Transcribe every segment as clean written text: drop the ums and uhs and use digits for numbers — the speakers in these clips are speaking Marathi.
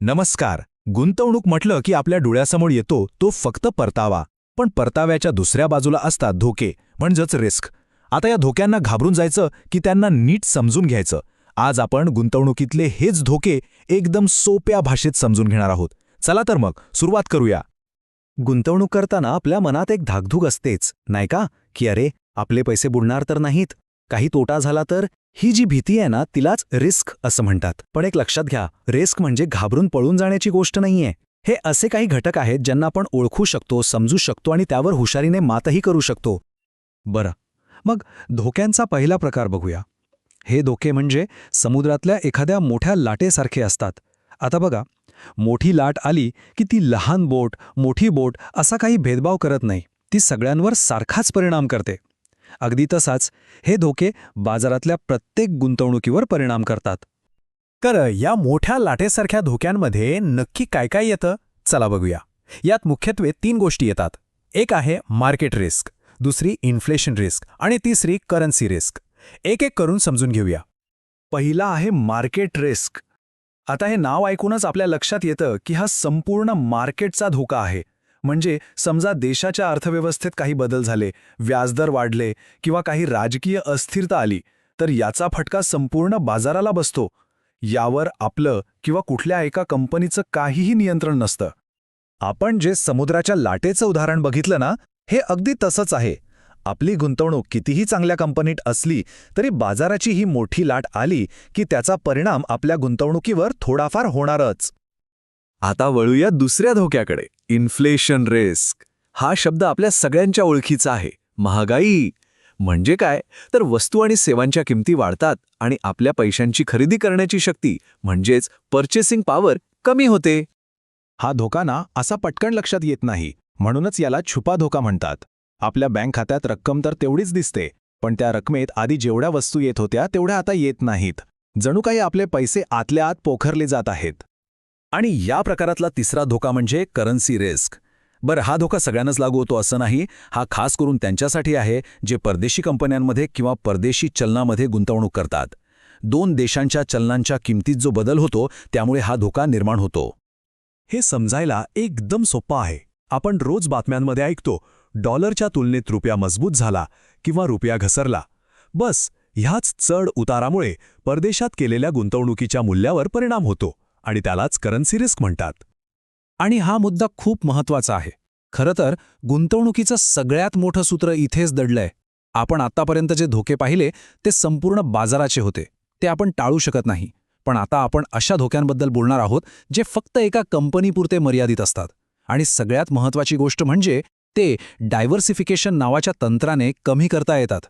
नमस्कार. गुंतवणूक म्हटलं की आपल्या डोळ्यासमोर येतो तो फक्त परतावा. पण परताव्याच्या दुसऱ्या बाजूला असतात धोके, म्हणजेच रिस्क. आता या धोक्यांना घाबरून जायचं की त्यांना नीट समजून घ्यायचं? आज आपण गुंतवणुकीतले हेच धोके एकदम सोप्या भाषेत समजून घेणार आहोत. चला तर मग सुरुवात करूया. गुंतवणूक करताना आपल्या मनात एक धाकधूक असतेच, नाही का? की अरे, आपले पैसे बुडणार तर नाहीत, काही तोटा झाला तर? ही जी भीती आहे ना, तिलाच रिस्क असं म्हणतात. पण एक लक्षात घ्या, रिस्क म्हणजे घाबरून पळून जाण्याची गोष्ट नाहीये. हे असे काही घटक आहेत ज्यांना आपण ओळखू शकतो, समजू शकतो आणि त्यावर हुशारीने मातही करू शकतो. बरं, मग धोक्यांचा पहिला प्रकार बघूया. हे धोके म्हणजे समुद्रातल्या एखाद्या मोठ्या लाटेसारखे असतात. आता बघा, मोठी लाट आली की ती लहान बोट, मोठी बोट असा काही भेदभाव करत नाही. ती सगळ्यांवर सारखाच परिणाम करते. अगदी तसाच हे धोके बाजारातल्या प्रत्येक गुंतवणुकीवर परिणाम करतात. तर या मोठ्या लाटेसारख्या धोक्यांमध्ये नक्की काय काय येतं? चला बघूया. यात मुख्यत्वे 3 गोष्टी येतात. एक आहे मार्केट रिस्क, दुसरी इन्फ्लेशन रिस्क आणि तिसरी करन्सी रिस्क. एक एक करून समजून घेऊया. पहिला आहे मार्केट रिस्क. आता हे नाव ऐकूनच आपल्या लक्षात येतं की हा संपूर्ण मार्केटचा धोका आहे. म्हणजे समजा देशाच्या अर्थव्यवस्थेत काही बदल झाले, व्याजदर वाढले किंवा काही राजकीय अस्थिरता आली, तर याचा फटका संपूर्ण बाजाराला बसतो. यावर आपलं किंवा कुठल्या एका कंपनीचं काहीही नियंत्रण नसतं. आपण जे समुद्राच्या लाटेचं उदाहरण बघितलं ना, हे अगदी तसंच आहे. आपली गुंतवणूक कितीही चांगल्या कंपनीत असली तरी बाजाराची ही मोठी लाट आली की त्याचा परिणाम आपल्या गुंतवणुकीवर थोडाफार होणारच. आता वळूया दुसऱ्या धोक्याकडे, इन्फ्लेशन रिस्क. हा शब्द आपल्या सगळ्यांच्या ओळखीचा आहे. महागाई म्हणजे काय? तर वस्तू आणि सेवांच्या किमती वाढतात आणि आपल्या पैशांची खरेदी करण्याची शक्ती म्हणजेच पर्चेसिंग पॉवर कमी होते. हा धोका ना असा पटकन लक्षात येत नाही, म्हणूनच याला छुपा धोका म्हणतात. आपल्या बँक खात्यात रक्कम तर तेवढीच दिसते, पण त्या रकमेत आधी जेवढ्या वस्तू येत होत्या तेवढ्या आता येत नाहीत. जणू काही आपले पैसे आतल्या आत पोखरले जात आहेत. आणि या प्रकारातला तिसरा धोका म्हणजे करन्सी रिस्क. बरं, हा धोका सगळ्यांनाच लागू होतो असं नाही. हा खास करून त्यांच्यासाठी आहे जे परदेशी कंपन्यांमध्ये किंवा परदेशी चलनामध्ये गुंतवणूक करतात. 2 देशांच्या चलनांच्या किमतीत जो बदल होतो त्यामुळे हा धोका निर्माण होतो. हे समजायला एकदम सोपं आहे. आपण रोज बातम्यांमध्ये ऐकतो, डॉलरच्या तुलनेत रुपया मजबूत झाला किंवा रुपया घसरला. बस ह्याच चढ उतारामुळे परदेशात केलेल्या गुंतवणुकीच्या मूल्यावर परिणाम होतो आणि त्यालाच करन्सी रिस्क म्हणतात. आणि हा मुद्दा खूप महत्त्वाचा आहे. खरं तर गुंतवणुकीचं सगळ्यात मोठं सूत्र इथेच दडलंय. आपण आत्तापर्यंत जे धोके पाहिले ते संपूर्ण बाजाराचे होते. ते आपण टाळू शकत नाही. पण आता आपण अशा धोक्यांबद्दल बोलणार आहोत जे फक्त एका कंपनीपुरते मर्यादित असतात. आणि सगळ्यात महत्त्वाची गोष्ट म्हणजे ते डायव्हर्सिफिकेशन नावाच्या तंत्राने कमी करता येतात.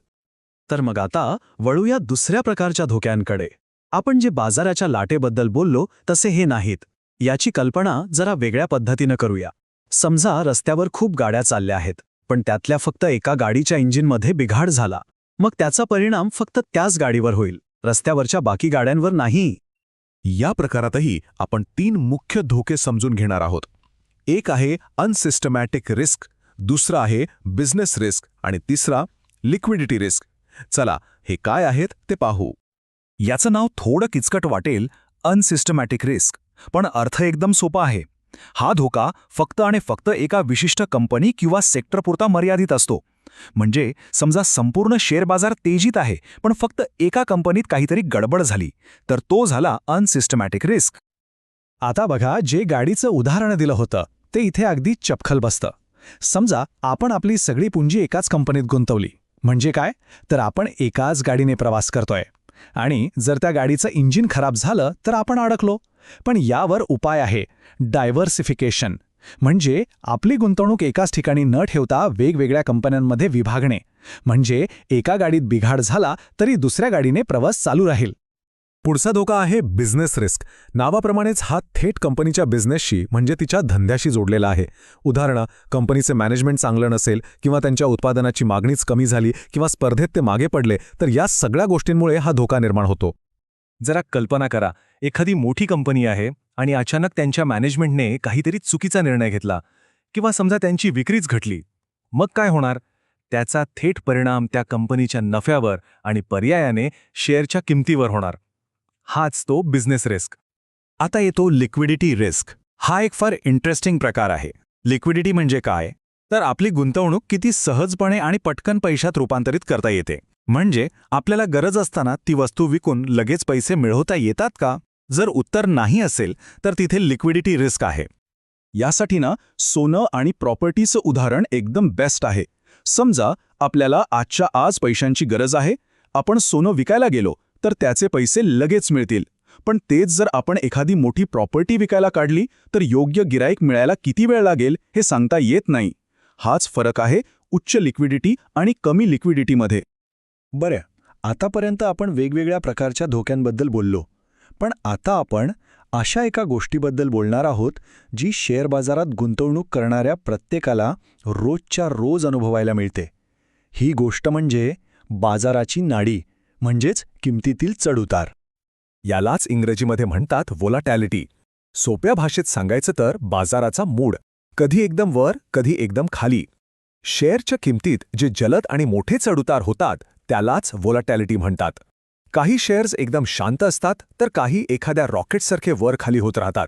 तर मग आता वळूया दुसऱ्या प्रकारच्या धोक्यांकडे. आपण जे बाजाराच्या लाटेबद्दल बोललो तसे हे नाहीत. याची कल्पना जरा वेगळ्या पद्धतीनं करूया. समजा रस्त्यावर खूप गाड्या चालल्या आहेत, पण त्यातल्या फक्त एका गाडीच्या इंजिनमध्ये बिघाड झाला. मग त्याचा परिणाम फक्त त्याच गाडीवर होईल, रस्त्यावरच्या बाकी गाड्यांवर नाही. या प्रकारातही आपण 3 मुख्य धोके समजून घेणार आहोत. एक आहे अनसिस्टमॅटिक रिस्क, दुसरा आहे बिझनेस रिस्क आणि तिसरा लिक्विडिटी रिस्क. चला, हे काय आहेत ते पाहू. याचं नाव थोडं किचकट वाटेल, अनसिस्टमॅटिक रिस्क, पण अर्थ एकदम सोपा आहे. हा धोका फक्त आणि फक्त एका विशिष्ट कंपनी किंवा सेक्टरपुरता मर्यादित असतो. म्हणजे समजा संपूर्ण शेअर बाजार तेजीत आहे, पण फक्त एका कंपनीत काहीतरी गडबड झाली, तर तो झाला अनसिस्टमॅटिक रिस्क. आता बघा, जे गाडीचं उदाहरण दिलं होतं ते इथे अगदी चपखल बसतं. समजा आपण आपली सगळी पुंजी एकाच कंपनीत गुंतवली. म्हणजे काय? तर आपण एकाच गाडीने प्रवास करतोय आणि जर त्या गाडीचं इंजिन खराब झालं तर आपण अडकलो. पण यावर उपाय आहे, डायव्हर्सिफिकेशन. म्हणजे आपली गुंतवणूक एकाच ठिकाणी न ठेवता वेगवेगळ्या कंपन्यांमध्ये विभागणे. म्हणजे एका गाडीत बिघाड झाला तरी दुसऱ्या गाडीने प्रवास चालू राहील. पुढचा धोका आहे बिझनेस रिस्क. नावाप्रमाणेच हा थेट कंपनीच्या बिझनेसशी म्हणजे तिच्या धंद्याशी जोडलेला आहे. उदाहरणं, कंपनीचे मॅनेजमेंट चांगलं नसेल किंवा त्यांच्या उत्पादनाची मागणीच कमी झाली किंवा स्पर्धेत ते मागे पडले, तर या सगळ्या गोष्टींमुळे हा धोका निर्माण होतो. जरा कल्पना करा, एखादी मोठी कंपनी आहे आणि अचानक त्यांच्या मॅनेजमेंटने काहीतरी चुकीचा निर्णय घेतला किंवा समजा त्यांची विक्रीच घटली. मग काय होणार? त्याचा थेट परिणाम त्या कंपनीच्या नफ्यावर आणि पर्यायाने शेअरच्या किमतीवर होणार. हाच तो बिझनेस रिस्क. आता येतो लिक्विडिटी रिस्क. हा एक फार इंटरेस्टिंग प्रकार आहे. लिक्विडिटी म्हणजे काय? तर आपली गुंतवणूक किती सहजपणे आणि पटकन पैशात रूपांतरित करता येते. म्हणजे आपल्याला गरज असताना ती वस्तू विकून लगेच पैसे मिळवता येतात का? जर उत्तर नाही असेल तर तिथे लिक्विडिटी रिस्क आहे. यासाठी सोनं आणि प्रॉपर्टीचं उदाहरण एकदम बेस्ट आहे. समजा आपल्याला आजच्या आज पैशांची गरज आहे. आपण सोनं विकायला गेलो तर त्याचे पैसे लगेच मिळतील. पण तेच जर आपण एखादी मोठी प्रॉपर्टी विकायला काढली तर योग्य गिराईक मिळायला किती वेळ लागेल हे सांगता येत नाही. हाच फरक आहे उच्च लिक्विडिटी आणि कमी लिक्विडिटीमध्ये. बरं, आतापर्यंत आपण वेगवेगळ्या प्रकारच्या धोक्यांबद्दल बोललो. पण आता आपण अशा एका गोष्टीबद्दल बोलणार आहोत जी शेअर बाजारात गुंतवणूक करणाऱ्या प्रत्येकाला रोजच्या रोज अनुभवायला मिळते. ही गोष्ट म्हणजे बाजाराची नाडी, म्हणजेच किमतीतील चढउतार. यालाच इंग्रजीमध्ये म्हणतात व्होलाटॅलिटी. सोप्या भाषेत सांगायचं तर बाजाराचा मूड, कधी एकदम वर कधी एकदम खाली. शेअरच्या किमतीत जे जलद आणि मोठे चढउतार होतात त्यालाच व्होलाटॅलिटी म्हणतात. काही शेअर्स एकदम शांत असतात तर काही एखाद्या रॉकेटसारखे वर खाली होत राहतात.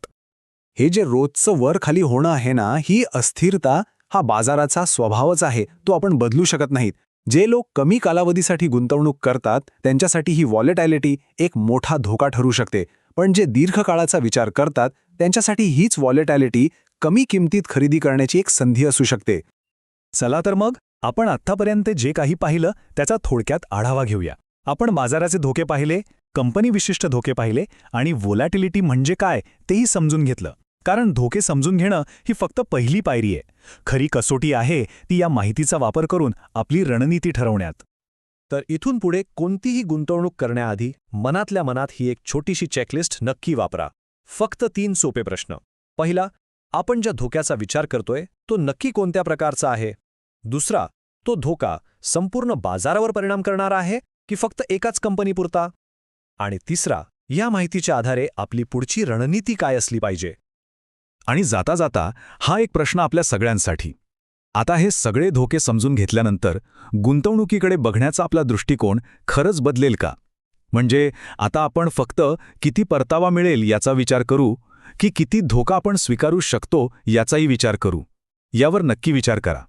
हे जे रोजचं वर खाली होणं आहे ना, ही अस्थिरता हा बाजाराचा स्वभावच आहे. तो आपण बदलू शकत नाहीत. जे लोक कमी कालावधीसाठी गुंतवणूक करतात त्यांच्यासाठी ही व्हॉलेटॅलिटी एक मोठा धोका ठरू शकते. पण जे दीर्घकाळाचा विचार करतात त्यांच्यासाठी हीच व्हॉलेटॅलिटी कमी किमतीत खरेदी करण्याची एक संधी असू शकते. चला तर मग आपण आत्तापर्यंत जे काही पाहिलं त्याचा थोडक्यात आढावा घेऊया. आपण बाजाराचे धोके पाहिले, कंपनी विशिष्ट धोके पाहिले आणि व्होलॅटिलिटी म्हणजे काय तेही समजून घेतलं. कारण धोके समजून घेणं ही फक्त पहिली पायरी आहे. खरी कसोटी आहे ती या माहितीचा वापर करून आपली रणनीती ठरवण्यात. तर इथून पुढे कोणतीही गुंतवणूक करण्याआधी मनातल्या मनात ही एक छोटीशी चेकलिस्ट नक्की वापरा. फक्त 3 सोपे प्रश्न. पहिला, आपण ज्या धोक्याचा विचार करतोय तो नक्की कोणत्या प्रकारचा आहे? दुसरा, तो धोका संपूर्ण बाजारावर परिणाम करणारा आहे की फक्त एकाच कंपनीपुरता? आणि तिसरा, या माहितीच्या आधारे आपली पुढची रणनीती काय असली पाहिजे? आणि जाता जाता हा एक प्रश्न आपल्या सगळ्यांसाठी. आता हे सगळे धोके समजून घेतल्यानंतर गुंतवणुकीकडे बघण्याचा आपला दृष्टिकोन खरंच बदलेल का? म्हणजे आता आपण फक्त किती परतावा मिळेल याचा विचार करू की किती धोका आपण स्वीकारू शकतो याचाही विचार करू? यावर नक्की विचार करा.